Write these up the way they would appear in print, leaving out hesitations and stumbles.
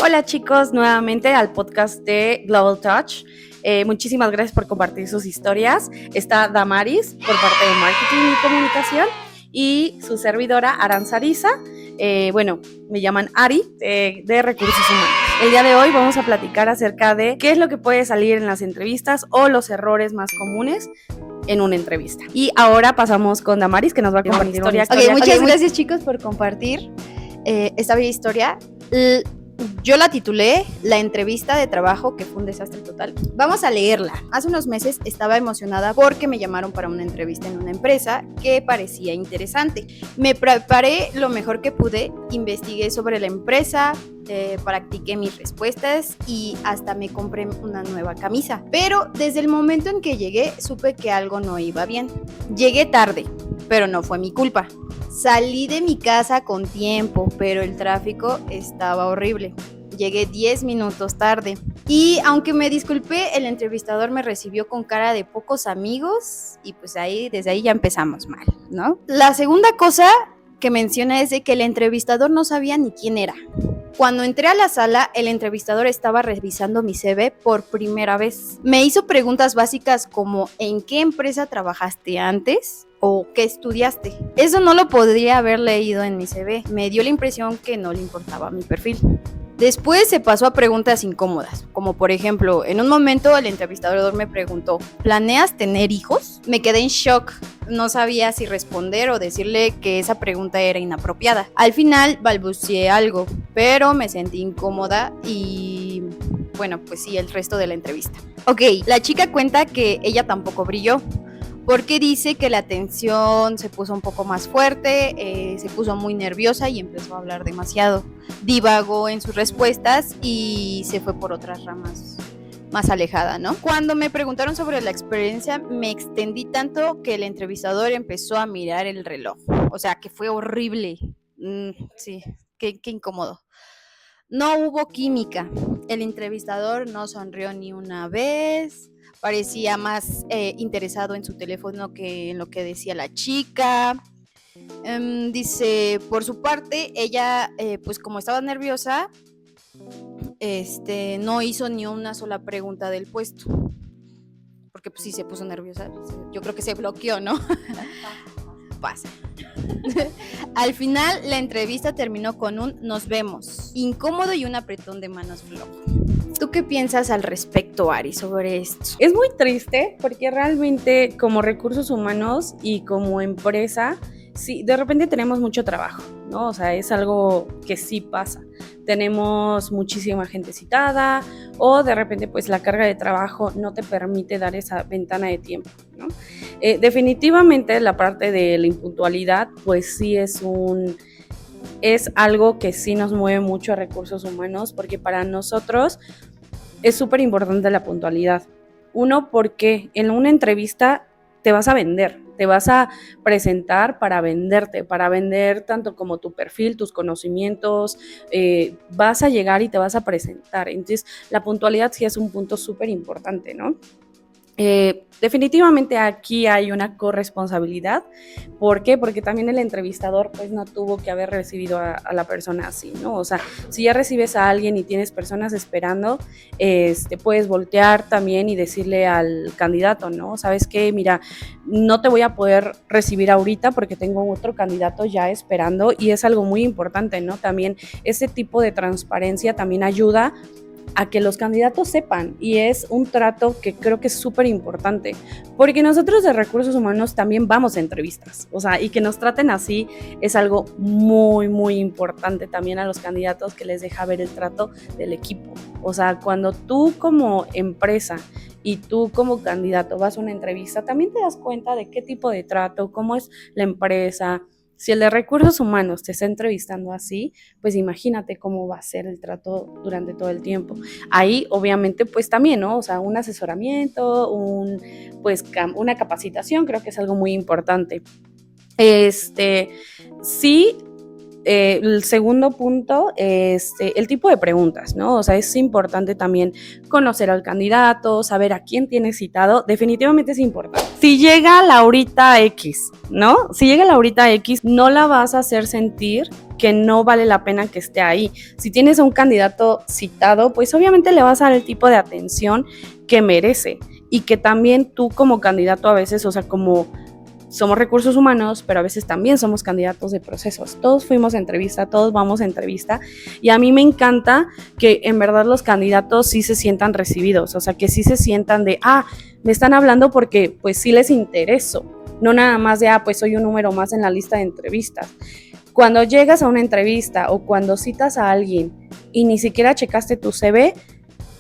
Hola chicos, nuevamente al podcast de Global Touch. Muchísimas gracias por compartir sus historias. Está Damaris por parte de Marketing y Comunicación y su servidora Aranza Ariza. Me llaman Ari de Recursos Humanos. El día de hoy vamos a platicar acerca de qué es lo que puede salir en las entrevistas o los errores más comunes en una entrevista. Y ahora pasamos con Damaris, que nos va a compartir una historia. Muchas gracias chicos por compartir esta bella historia. Yo la titulé La entrevista de trabajo que fue un desastre total. Vamos a leerla. Hace unos meses estaba emocionada porque me llamaron para una entrevista en una empresa que parecía interesante. Me preparé lo mejor que pude, investigué sobre la empresa, practiqué mis respuestas y hasta me compré una nueva camisa. Pero desde el momento en que llegué supe que algo no iba bien. Llegué tarde, pero no fue mi culpa. Salí de mi casa con tiempo, pero el tráfico estaba horrible. Llegué 10 minutos tarde. Y aunque me disculpé, el entrevistador me recibió con cara de pocos amigos y pues desde ahí ya empezamos mal, ¿no? La segunda cosa que menciona es de que el entrevistador no sabía ni quién era. Cuando entré a la sala, el entrevistador estaba revisando mi CV por primera vez. Me hizo preguntas básicas como ¿en qué empresa trabajaste antes? ¿O qué estudiaste? Eso no lo podría haber leído en mi CV. Me dio la impresión que no le importaba mi perfil. Después se pasó a preguntas incómodas, como por ejemplo, en un momento el entrevistador me preguntó, ¿planeas tener hijos? Me quedé en shock, no sabía si responder o decirle que esa pregunta era inapropiada. Al final balbuceé algo, pero me sentí incómoda y bueno, pues sí, el resto de la entrevista. Ok, la chica cuenta que ella tampoco brilló, porque dice que la tensión se puso un poco más fuerte, se puso muy nerviosa y empezó a hablar demasiado. Divagó en sus respuestas y se fue por otras ramas más alejada, ¿no? Cuando me preguntaron sobre la experiencia, me extendí tanto que el entrevistador empezó a mirar el reloj. O sea, que fue horrible. Sí, qué incómodo. No hubo química. El entrevistador no sonrió ni una vez. Parecía más interesado en su teléfono que en lo que decía la chica. Dice, por su parte, ella, pues como estaba nerviosa, no hizo ni una sola pregunta del puesto. Porque pues sí se puso nerviosa. Yo creo que se bloqueó, ¿no? Pasa. Al final, la entrevista terminó con un nos vemos, incómodo y un apretón de manos flojo. ¿Tú qué piensas al respecto, Ari, sobre esto? Es muy triste porque realmente como recursos humanos y como empresa, sí, de repente tenemos mucho trabajo, ¿no? O sea, es algo que sí pasa. Tenemos muchísima gente citada o de repente pues la carga de trabajo no te permite dar esa ventana de tiempo, ¿no? Definitivamente la parte de la impuntualidad pues sí es algo que sí nos mueve mucho a recursos humanos porque para nosotros es súper importante la puntualidad. Uno, porque en una entrevista te vas a vender, te vas a presentar para venderte, para vender tanto como tu perfil, tus conocimientos, vas a llegar y te vas a presentar. Entonces, la puntualidad sí es un punto súper importante, ¿no? Definitivamente aquí hay una corresponsabilidad. ¿Por qué? Porque también el entrevistador pues no tuvo que haber recibido a la persona así, ¿no? O sea, si ya recibes a alguien y tienes personas esperando, puedes voltear también y decirle al candidato, ¿no? ¿Sabes qué? Mira, no te voy a poder recibir ahorita porque tengo otro candidato ya esperando y es algo muy importante, ¿no? También ese tipo de transparencia también ayuda a que los candidatos sepan y es un trato que creo que es súper importante porque nosotros de recursos humanos también vamos a entrevistas, o sea, y que nos traten así es algo muy, muy importante también a los candidatos que les deja ver el trato del equipo. O sea, cuando tú como empresa y tú como candidato vas a una entrevista, también te das cuenta de qué tipo de trato, cómo es la empresa. Si el de recursos humanos te está entrevistando así, pues imagínate cómo va a ser el trato durante todo el tiempo. Ahí, obviamente, pues también, ¿no? O sea, un asesoramiento, una capacitación, creo que es algo muy importante. Sí, El segundo punto es el tipo de preguntas, ¿no? O sea, es importante también conocer al candidato, saber a quién tiene citado, definitivamente es importante. Si llega Laurita X, ¿no? Si llega Laurita X, no la vas a hacer sentir que no vale la pena que esté ahí. Si tienes a un candidato citado, pues obviamente le vas a dar el tipo de atención que merece y que también tú como candidato a veces, o sea, como somos recursos humanos, pero a veces también somos candidatos de procesos. Todos fuimos a entrevista, todos vamos a entrevista y a mí me encanta que en verdad los candidatos sí se sientan recibidos, o sea, que sí se sientan de, me están hablando porque pues sí les intereso, no nada más de, pues soy un número más en la lista de entrevistas. Cuando llegas a una entrevista o cuando citas a alguien y ni siquiera checaste tu CV,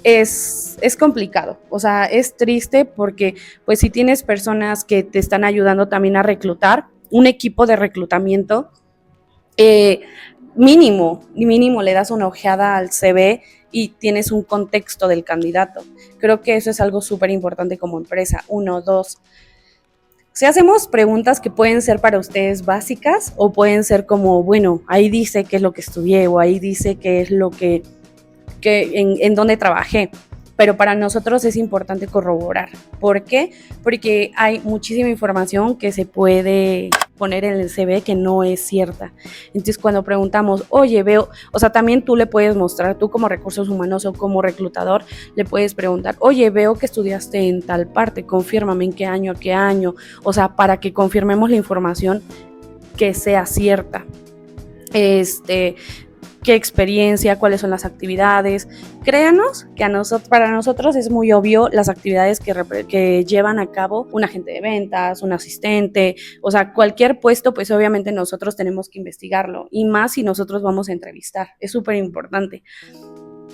es complicado, o sea, es triste porque pues si tienes personas que te están ayudando también a reclutar, un equipo de reclutamiento, mínimo le das una ojeada al CV y tienes un contexto del candidato. Creo que eso es algo súper importante como empresa. 1, 2. Si hacemos preguntas que pueden ser para ustedes básicas o pueden ser como, bueno, ahí dice qué es lo que estudié o ahí dice qué es lo que en dónde trabajé, pero para nosotros es importante corroborar. ¿Por qué? Porque hay muchísima información que se puede poner en el CV que no es cierta. Entonces cuando preguntamos, oye, veo, o sea, también tú le puedes mostrar, tú como recursos humanos o como reclutador, le puedes preguntar, oye, veo que estudiaste en tal parte, confírmame en qué año a qué año, o sea, para que confirmemos la información que sea cierta. Qué experiencia, cuáles son las actividades. Créanos que para nosotros es muy obvio las actividades que llevan a cabo un agente de ventas, un asistente, o sea, cualquier puesto, pues obviamente nosotros tenemos que investigarlo, y más si nosotros vamos a entrevistar, es súper importante.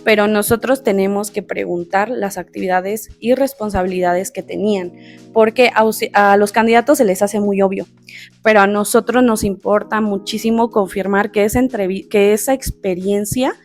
Pero nosotros tenemos que preguntar las actividades y responsabilidades que tenían, porque a los candidatos se les hace muy obvio, pero a nosotros nos importa muchísimo confirmar que esa experiencia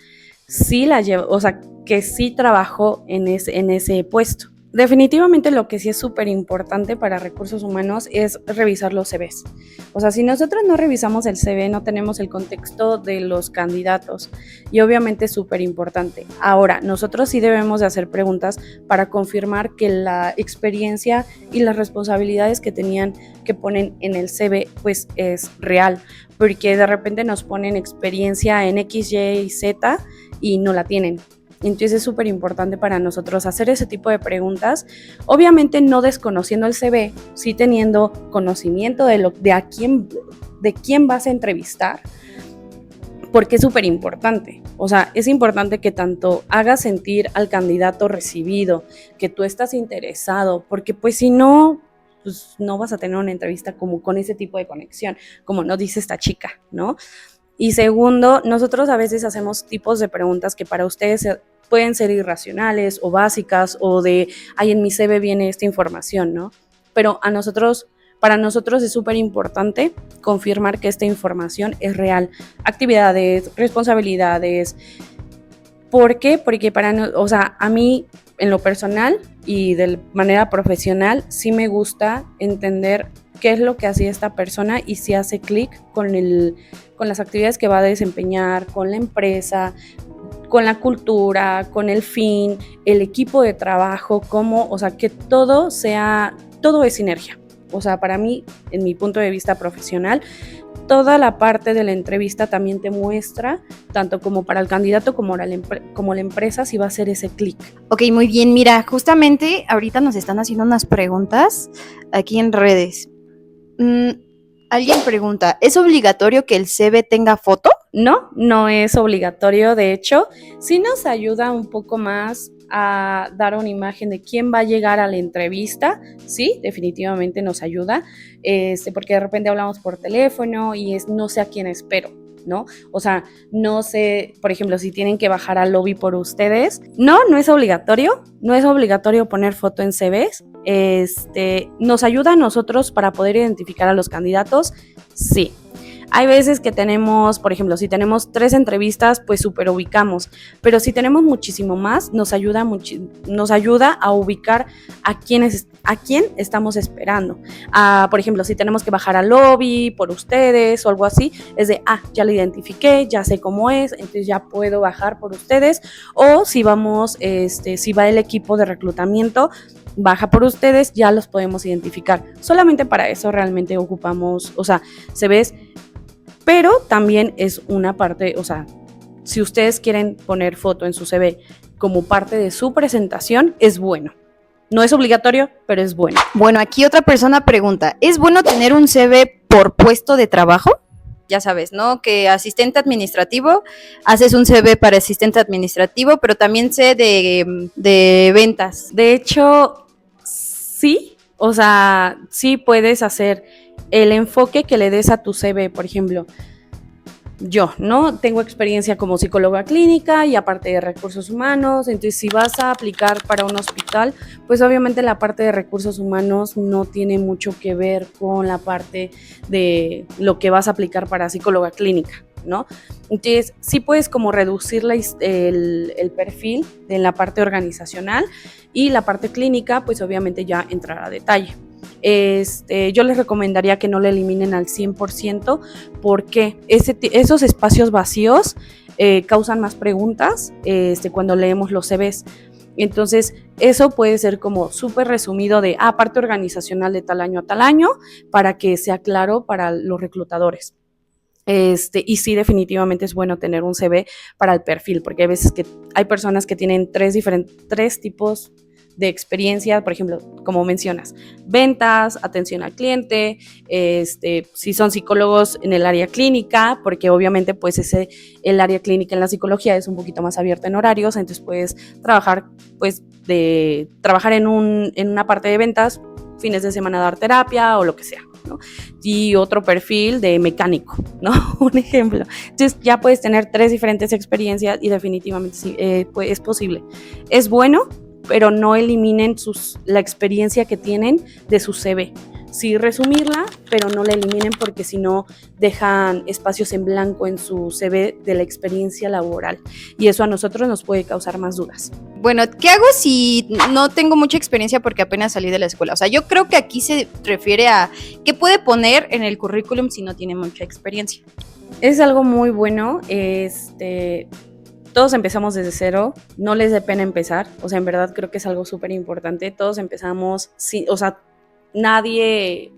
sí la lleva, o sea, que sí trabajó en ese puesto. Definitivamente lo que sí es súper importante para recursos humanos es revisar los CVs. O sea, si nosotros no revisamos el CV, no tenemos el contexto de los candidatos y obviamente es súper importante. Ahora, nosotros sí debemos de hacer preguntas para confirmar que la experiencia y las responsabilidades que tenían que ponen en el CV pues es real, porque de repente nos ponen experiencia en X, Y y Z y no la tienen. Entonces es súper importante para nosotros hacer ese tipo de preguntas, obviamente no desconociendo el CV, sí teniendo conocimiento de quién vas a entrevistar, porque es súper importante. O sea, es importante que tanto hagas sentir al candidato recibido, que tú estás interesado, porque pues si no, pues no vas a tener una entrevista como con ese tipo de conexión, como nos dice esta chica, ¿no? Y segundo, nosotros a veces hacemos tipos de preguntas que para ustedes pueden ser irracionales o básicas o de, en mi CV viene esta información, ¿no? Pero para nosotros es súper importante confirmar que esta información es real. Actividades, responsabilidades. ¿Por qué? Porque a mí en lo personal y de manera profesional sí me gusta entender qué es lo que hacía esta persona y si hace clic con las actividades que va a desempeñar, con la empresa, con la cultura, con el fin, el equipo de trabajo, que todo es sinergia. O sea, para mí, en mi punto de vista profesional, toda la parte de la entrevista también te muestra, tanto como para el candidato como la empresa, si va a hacer ese clic. Ok, muy bien. Mira, justamente ahorita nos están haciendo unas preguntas aquí en redes. Alguien pregunta, ¿es obligatorio que el CV tenga foto? No es obligatorio. De hecho, sí nos ayuda un poco más a dar una imagen de quién va a llegar a la entrevista. Sí, definitivamente nos ayuda, porque de repente hablamos por teléfono y no sé a quién espero, ¿no? O sea, no sé, por ejemplo, si tienen que bajar al lobby por ustedes. No es obligatorio poner foto en CVs. Nos ayuda a nosotros para poder identificar a los candidatos, sí. Hay veces que tenemos, por ejemplo, si tenemos 3 entrevistas, pues súper ubicamos, pero si tenemos muchísimo más, nos ayuda a ubicar a quién estamos esperando. Por ejemplo, si tenemos que bajar al lobby por ustedes o algo así, es de, ya lo identifiqué, ya sé cómo es, entonces ya puedo bajar por ustedes. O si vamos, si va el equipo de reclutamiento, baja por ustedes, ya los podemos identificar. Solamente para eso realmente ocupamos, o sea, CVs, pero también es una parte, o sea, si ustedes quieren poner foto en su CV como parte de su presentación, es bueno. No es obligatorio, pero es bueno. Bueno, aquí otra persona pregunta, ¿es bueno tener un CV por puesto de trabajo? Ya sabes, ¿no? Que asistente administrativo, haces un CV para asistente administrativo, pero también sé de ventas. De hecho, sí, o sea, sí puedes hacer el enfoque que le des a tu CV, por ejemplo. Yo, ¿no? Tengo experiencia como psicóloga clínica y aparte de recursos humanos, entonces si vas a aplicar para un hospital, pues obviamente la parte de recursos humanos no tiene mucho que ver con la parte de lo que vas a aplicar para psicóloga clínica, ¿no? Entonces sí puedes como reducir el perfil de la parte organizacional y la parte clínica, pues obviamente ya entrará a detalle. Yo les recomendaría que no lo eliminen al 100% porque esos espacios vacíos causan más preguntas cuando leemos los CVs. Entonces, eso puede ser como súper resumido de parte organizacional de tal año a tal año para que sea claro para los reclutadores. Y sí, definitivamente es bueno tener un CV para el perfil, porque hay veces que hay personas que tienen tres tipos de experiencia, por ejemplo, como mencionas, ventas, atención al cliente, si son psicólogos en el área clínica, porque obviamente pues el área clínica en la psicología es un poquito más abierta en horarios, entonces puedes trabajar en una parte de ventas, fines de semana dar terapia o lo que sea, ¿no? Y otro perfil de mecánico, ¿no? Un ejemplo. Entonces ya puedes tener 3 diferentes experiencias y definitivamente sí, pues es posible. Es bueno, pero no eliminen la experiencia que tienen de su CV. Sí resumirla, pero no la eliminen porque si no dejan espacios en blanco en su CV de la experiencia laboral y eso a nosotros nos puede causar más dudas. Bueno, ¿qué hago si no tengo mucha experiencia porque apenas salí de la escuela? O sea, yo creo que aquí se refiere a qué puede poner en el currículum si no tiene mucha experiencia. Es algo muy bueno, todos empezamos desde cero, no les dé pena empezar, o sea, en verdad creo que es algo súper importante, todos empezamos, o sea, nadie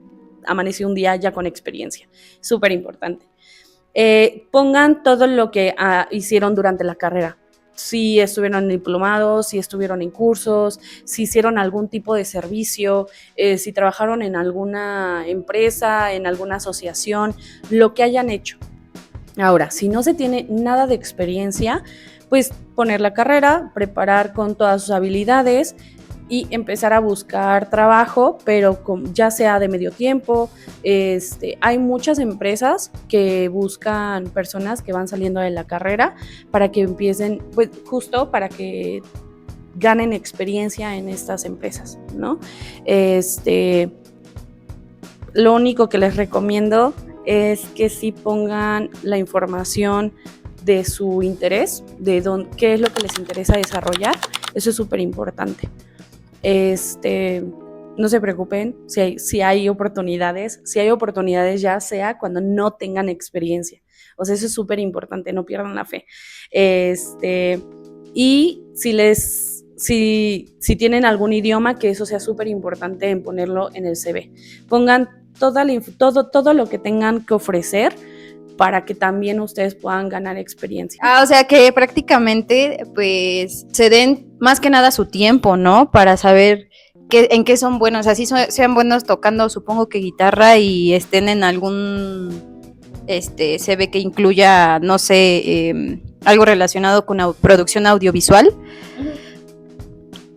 amaneció un día ya con experiencia, súper importante. Pongan todo lo que hicieron durante la carrera, si estuvieron en diplomados, si estuvieron en cursos, si hicieron algún tipo de servicio, si trabajaron en alguna empresa, en alguna asociación, lo que hayan hecho. Ahora, si no se tiene nada de experiencia, pues poner la carrera, preparar con todas sus habilidades y empezar a buscar trabajo, pero ya sea de medio tiempo. Hay muchas empresas que buscan personas que van saliendo de la carrera para que empiecen, pues justo para que ganen experiencia en estas empresas, ¿no? Lo único que les recomiendo es que sí pongan la información de su interés, de qué es lo que les interesa desarrollar. Eso es súper importante. No se preocupen si hay oportunidades, ya sea cuando no tengan experiencia. O sea, eso es súper importante, no pierdan la fe. Y si tienen algún idioma, que eso sea súper importante en ponerlo en el CV. Pongan todo lo que tengan que ofrecer para que también ustedes puedan ganar experiencia. O sea que prácticamente pues se den más que nada su tiempo, ¿no? Para saber en qué son buenos, así sean buenos tocando, supongo que guitarra y estén en algún CV que incluya, no sé, algo relacionado con producción audiovisual.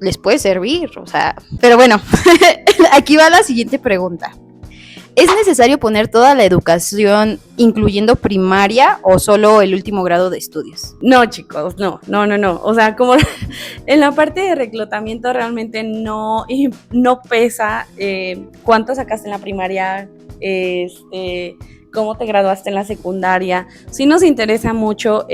Les puede servir, o sea, pero bueno, aquí va la siguiente pregunta. ¿Es necesario poner toda la educación, incluyendo primaria o solo el último grado de estudios? No, chicos, no. O sea, como en la parte de reclutamiento realmente no pesa cuánto sacaste en la primaria, cómo te graduaste en la secundaria. Sí nos interesa mucho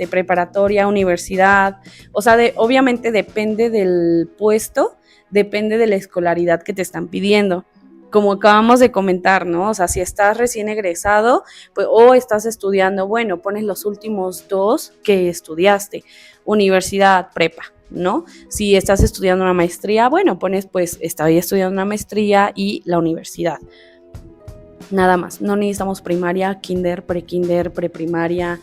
preparatoria, universidad, o sea, obviamente depende del puesto, depende de la escolaridad que te están pidiendo. Como acabamos de comentar, ¿no? O sea, si estás recién egresado, pues, o estás estudiando, bueno, pones los últimos 2 que estudiaste, universidad, prepa, ¿no? Si estás estudiando una maestría, bueno, pones pues estoy estudiando una maestría y la universidad. Nada más, no necesitamos primaria, kinder, pre-kinder, preprimaria,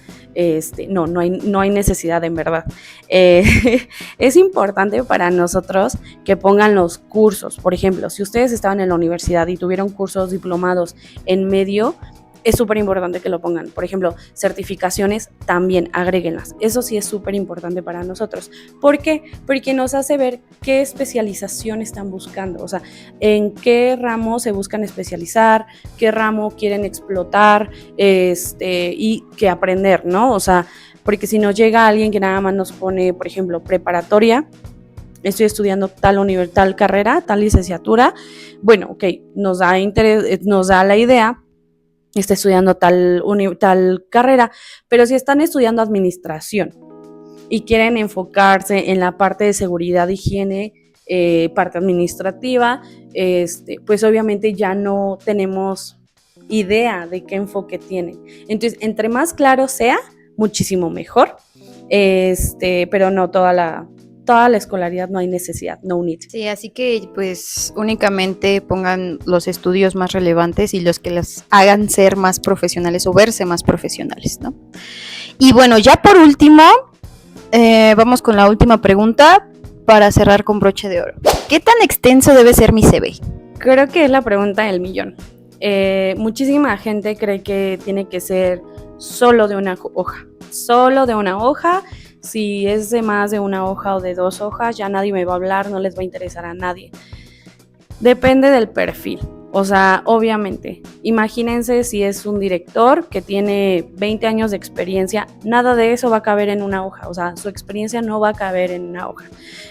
no hay necesidad en verdad. Es importante para nosotros que pongan los cursos. Por ejemplo, si ustedes estaban en la universidad y tuvieron cursos diplomados en medio, es súper importante que lo pongan. Por ejemplo, certificaciones también, agréguenlas. Eso sí es súper importante para nosotros. ¿Por qué? Porque nos hace ver qué especialización están buscando, o sea, en qué ramo se buscan especializar, qué ramo quieren explotar, y qué aprender, ¿no? O sea, porque si nos llega alguien que nada más nos pone, por ejemplo, preparatoria, estoy estudiando tal carrera, tal licenciatura, bueno, ok, nos da la idea, está estudiando tal carrera, pero si están estudiando administración y quieren enfocarse en la parte de seguridad, higiene, parte administrativa, pues obviamente ya no tenemos idea de qué enfoque tienen. Entonces, entre más claro sea, muchísimo mejor, pero no toda la escolaridad, no hay necesidad, no need. Sí, así que pues únicamente pongan los estudios más relevantes y los que las hagan ser más profesionales o verse más profesionales, ¿no? Y bueno, ya por último, vamos con la última pregunta para cerrar con broche de oro. ¿Qué tan extenso debe ser mi CV? Creo que es la pregunta del millón. Muchísima gente cree que tiene que ser solo de una hoja. Si es de más de una hoja o de 2 hojas, ya nadie me va a hablar, no les va a interesar a nadie. Depende del perfil. O sea, obviamente, imagínense si es un director que tiene 20 años de experiencia, nada de eso va a caber en una hoja, o sea, su experiencia no va a caber en una hoja.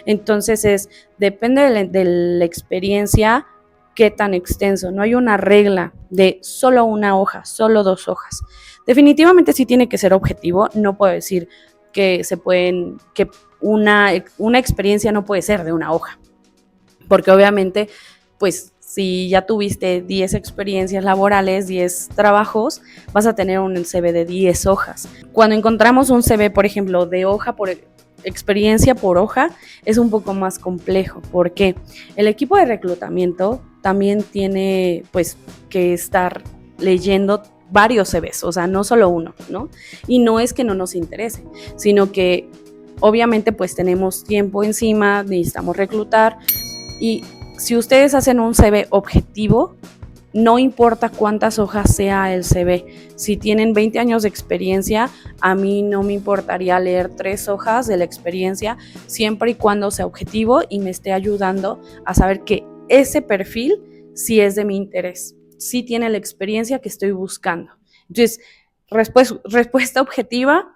Entonces depende de la experiencia, qué tan extenso. No hay una regla de solo una hoja, solo 2 hojas. Definitivamente sí tiene que ser objetivo, no puedo decir que una experiencia no puede ser de una hoja, porque obviamente, pues si ya tuviste 10 experiencias laborales, 10 trabajos, vas a tener un CV de 10 hojas. Cuando encontramos un CV, por ejemplo, de hoja por experiencia por hoja, es un poco más complejo, porque el equipo de reclutamiento también tiene pues que estar leyendo varios CVs, o sea, no solo uno, ¿no? Y no es que no nos interese, sino que obviamente pues tenemos tiempo encima, necesitamos reclutar, y si ustedes hacen un CV objetivo, no importa cuántas hojas sea el CV. Si tienen 20 años de experiencia, a mí no me importaría leer 3 hojas de la experiencia, siempre y cuando sea objetivo y me esté ayudando a saber que ese perfil sí es de mi interés, sí tiene la experiencia que estoy buscando. Entonces, respuesta objetiva,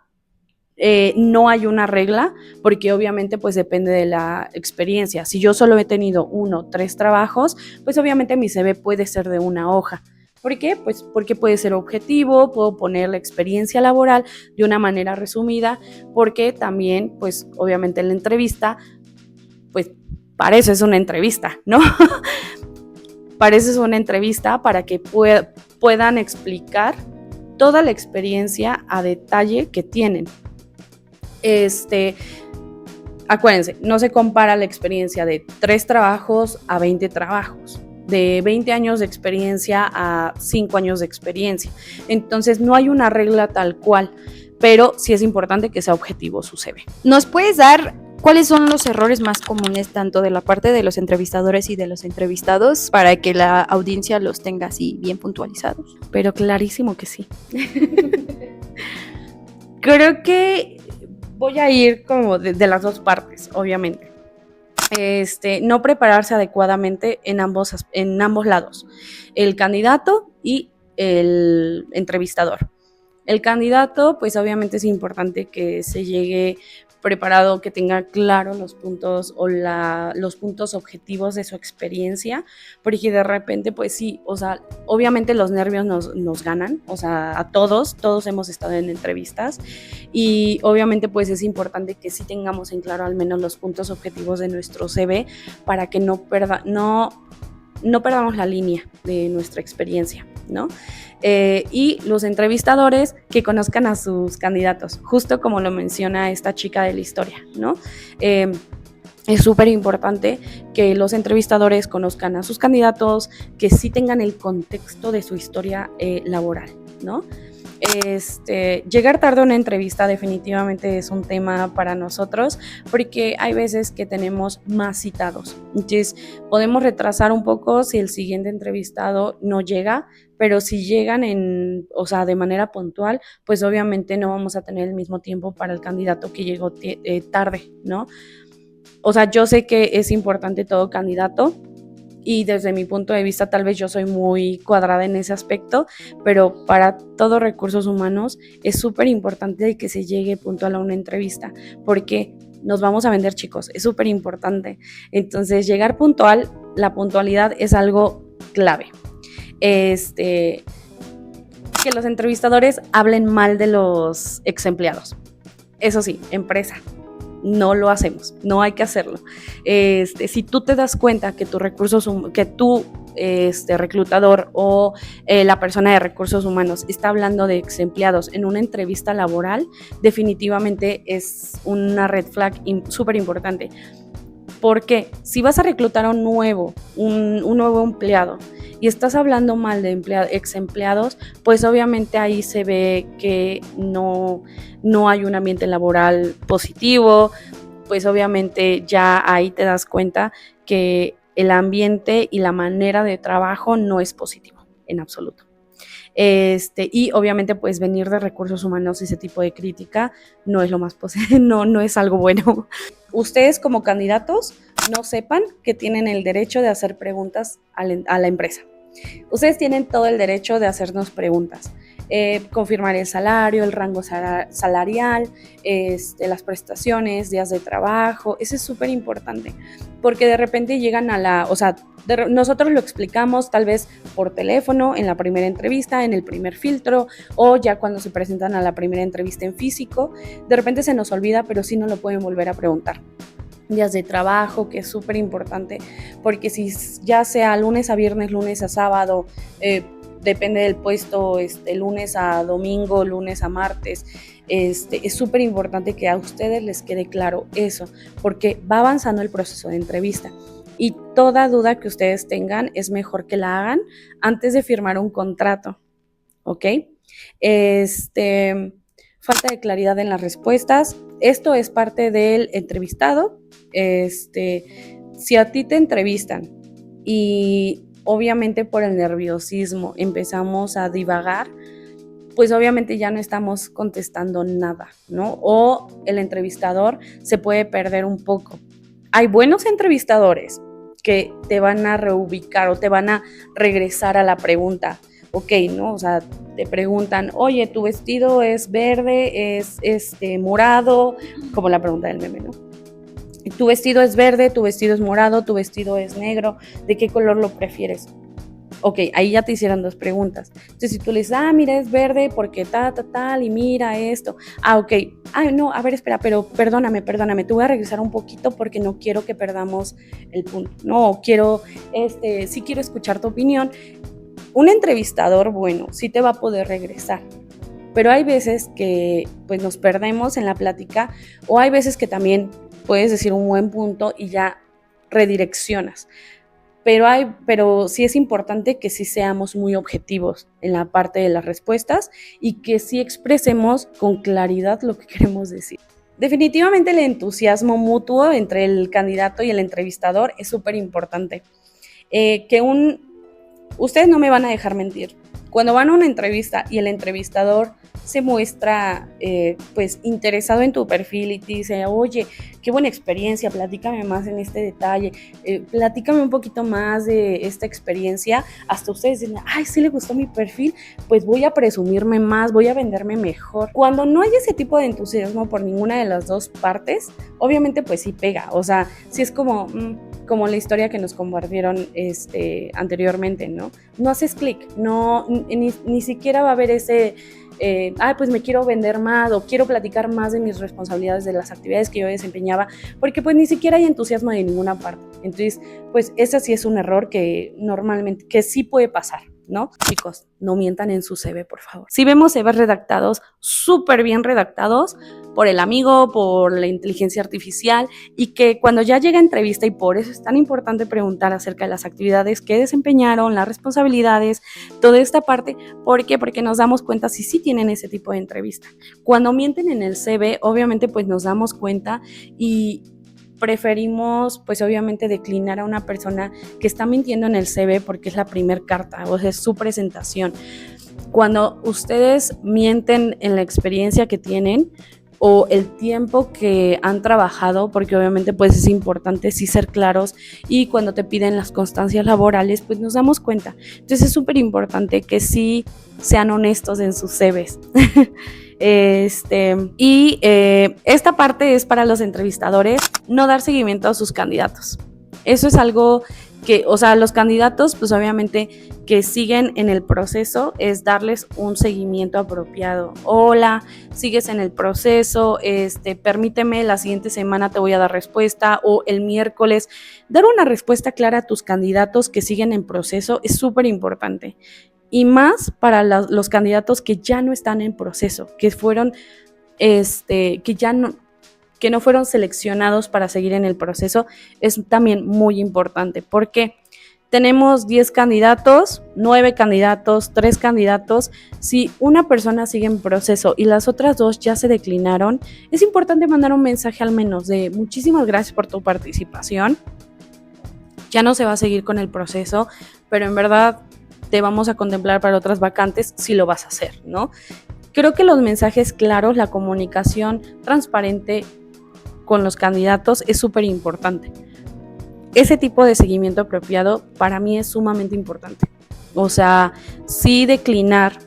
no hay una regla, porque obviamente pues depende de la experiencia. Si yo solo he tenido 1, 3 trabajos, pues obviamente mi CV puede ser de una hoja. ¿Por qué? Pues porque puede ser objetivo, puedo poner la experiencia laboral de una manera resumida, porque también pues obviamente en la entrevista, pues para eso es una entrevista, ¿no? Para eso es una entrevista, para que puedan explicar toda la experiencia a detalle que tienen. Acuérdense, no se compara la experiencia de 3 trabajos a 20 trabajos, de 20 años de experiencia a 5 años de experiencia. Entonces no hay una regla tal cual, pero sí es importante que sea objetivo su CV. ¿Nos puedes dar cuáles son los errores más comunes tanto de la parte de los entrevistadores y de los entrevistados para que la audiencia los tenga así bien puntualizados? Pero clarísimo que sí. Creo que voy a ir como de las 2 partes, obviamente. No prepararse adecuadamente en ambos lados, el candidato y el entrevistador. El candidato, pues obviamente es importante que se llegue preparado, que tenga claro los puntos o los puntos objetivos de su experiencia, porque de repente, pues sí, o sea, obviamente los nervios nos ganan, o sea, a todos hemos estado en entrevistas y obviamente pues es importante que sí tengamos en claro al menos los puntos objetivos de nuestro CV para que no perdamos la línea de nuestra experiencia, ¿no? Y los entrevistadores que conozcan a sus candidatos, justo como lo menciona esta chica de la historia, ¿no? Es súper importante que los entrevistadores conozcan a sus candidatos, que sí tengan el contexto de su historia laboral, ¿no? Llegar tarde a una entrevista definitivamente es un tema para nosotros porque hay veces que tenemos más citados. Entonces, podemos retrasar un poco si el siguiente entrevistado no llega, pero si llegan de manera puntual, pues obviamente no vamos a tener el mismo tiempo para el candidato que llegó tarde, ¿no? O sea, yo sé que es importante todo candidato y desde mi punto de vista tal vez yo soy muy cuadrada en ese aspecto, pero para todos recursos humanos es súper importante que se llegue puntual a una entrevista porque nos vamos a vender, chicos, es súper importante. Entonces, llegar puntual, la puntualidad es algo clave. Que los entrevistadores hablen mal de los ex empleados. Eso sí, empresa. No lo hacemos, no hay que hacerlo. Si tú te das cuenta que tu reclutador o la persona de recursos humanos está hablando de ex empleados en una entrevista laboral, definitivamente es una red flag súper importante. Porque si vas a reclutar a un nuevo empleado y estás hablando mal de ex empleados, pues obviamente ahí se ve que no hay un ambiente laboral positivo, pues obviamente ya ahí te das cuenta que el ambiente y la manera de trabajo no es positivo en absoluto. Y obviamente pues venir de recursos humanos ese tipo de crítica no es lo más posible, no es algo bueno. Ustedes como candidatos no sepan que tienen el derecho de hacer preguntas a la empresa. Ustedes tienen todo el derecho de hacernos preguntas. Confirmar el salario, el rango salarial, las prestaciones, días de trabajo, eso es súper importante, porque de repente llegan nosotros lo explicamos tal vez por teléfono, en la primera entrevista, en el primer filtro, o ya cuando se presentan a la primera entrevista en físico, de repente se nos olvida, pero sí nos lo pueden volver a preguntar. Días de trabajo, que es súper importante, porque si ya sea lunes a viernes, lunes a sábado, depende del puesto, lunes a domingo, lunes a martes, es súper importante que a ustedes les quede claro eso, porque va avanzando el proceso de entrevista y toda duda que ustedes tengan es mejor que la hagan antes de firmar un contrato, ¿ok? Falta de claridad en las respuestas. Esto es parte del entrevistado. Si a ti te entrevistan y obviamente por el nerviosismo empezamos a divagar, pues obviamente ya no estamos contestando nada, ¿no? O el entrevistador se puede perder un poco. Hay buenos entrevistadores que te van a reubicar o te van a regresar a la pregunta. Ok, ¿no? O sea, te preguntan, oye, ¿tu vestido es verde, es morado? Como la pregunta del meme, ¿no? ¿Tu vestido es verde, tu vestido es morado, tu vestido es negro? ¿De qué color lo prefieres? Ok, ahí ya te hicieron dos preguntas. Entonces, si tú le dices, mira, es verde porque tal, y mira esto. Ok. No, a ver, espera, pero perdóname, te voy a regresar un poquito porque no quiero que perdamos el punto. No, sí quiero escuchar tu opinión. Un entrevistador, bueno, sí te va a poder regresar, pero hay veces que pues nos perdemos en la plática o hay veces que también puedes decir un buen punto y ya redireccionas. Pero sí es importante que sí seamos muy objetivos en la parte de las respuestas y que sí expresemos con claridad lo que queremos decir. Definitivamente el entusiasmo mutuo entre el candidato y el entrevistador es súper importante. Ustedes no me van a dejar mentir. Cuando van a una entrevista y el entrevistador se muestra pues interesado en tu perfil y te dice, oye, qué buena experiencia, platícame más en este detalle, platícame un poquito más de esta experiencia, hasta ustedes dicen, ay, sí le gustó mi perfil, pues voy a presumirme más, voy a venderme mejor. Cuando no hay ese tipo de entusiasmo por ninguna de las dos partes, obviamente pues sí pega, o sea, sí es como la historia que nos compartieron anteriormente, ¿no? No haces clic, no, ni siquiera va a haber ese pues me quiero vender más o quiero platicar más de mis responsabilidades, de las actividades que yo desempeñaba, porque pues ni siquiera hay entusiasmo de ninguna parte. Entonces, pues ese sí es un error que normalmente, que sí puede pasar, ¿no? Chicos, no mientan en su CV, por favor. Si vemos CVs redactados, súper bien redactados, por el amigo, por la inteligencia artificial, y que cuando ya llega a entrevista, y por eso es tan importante preguntar acerca de las actividades que desempeñaron, las responsabilidades, toda esta parte. ¿Por qué? Porque nos damos cuenta si sí tienen ese tipo de entrevista. Cuando mienten en el CV, obviamente pues nos damos cuenta y preferimos pues obviamente declinar a una persona que está mintiendo en el CV porque es la primer carta, o sea, es su presentación. Cuando ustedes mienten en la experiencia que tienen o el tiempo que han trabajado, porque obviamente pues es importante sí ser claros, y cuando te piden las constancias laborales pues nos damos cuenta. Entonces es súper importante que sí sean honestos en sus CVs. Esta parte es para los entrevistadores, no dar seguimiento a sus candidatos. Eso es algo que, o sea, los candidatos, pues obviamente que siguen en el proceso, es darles un seguimiento apropiado. Hola, sigues en el proceso, permíteme, la siguiente semana te voy a dar respuesta, o el miércoles. Dar una respuesta clara a tus candidatos que siguen en proceso es súper importante. Y más para los candidatos que ya no están en proceso, que fueron, que no fueron seleccionados para seguir en el proceso, es también muy importante, porque tenemos 10 candidatos, 9 candidatos, 3 candidatos. Si una persona sigue en proceso y las otras 2 ya se declinaron, es importante mandar un mensaje al menos de muchísimas gracias por tu participación, ya no se va a seguir con el proceso, pero en verdad te vamos a contemplar para otras vacantes si lo vas a hacer, ¿no? Creo que los mensajes claros, la comunicación transparente con los candidatos es súper importante. Ese tipo de seguimiento apropiado para mí es sumamente importante. O sea, sí declinar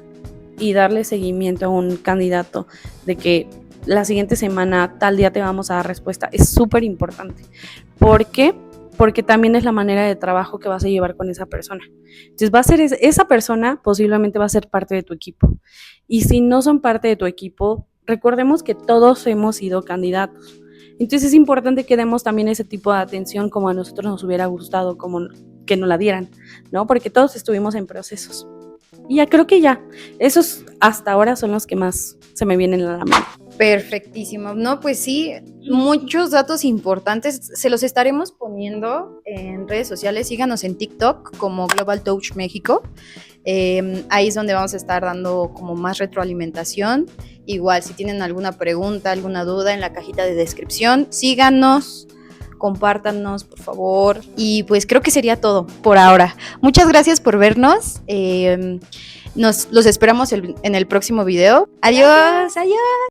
y darle seguimiento a un candidato de que la siguiente semana, tal día te vamos a dar respuesta, es súper importante. ¿Por qué? Porque también es la manera de trabajo que vas a llevar con esa persona. Entonces va a ser esa persona, posiblemente va a ser parte de tu equipo. Y si no son parte de tu equipo, recordemos que todos hemos sido candidatos. Entonces es importante que demos también ese tipo de atención como a nosotros nos hubiera gustado, como que nos la dieran, ¿no? Porque todos estuvimos en procesos. Y ya creo que ya, esos hasta ahora son los que más se me vienen a la mente. Perfectísimo. No, pues sí, muchos datos importantes. Se los estaremos poniendo en redes sociales. Síganos en TikTok como Global Touch México. Ahí es donde vamos a estar dando como más retroalimentación. Igual, si tienen alguna pregunta, alguna duda, en la cajita de descripción, síganos, compártanos, por favor. Y pues creo que sería todo por ahora. Muchas gracias por vernos. Los esperamos en el próximo video. Adiós, adiós.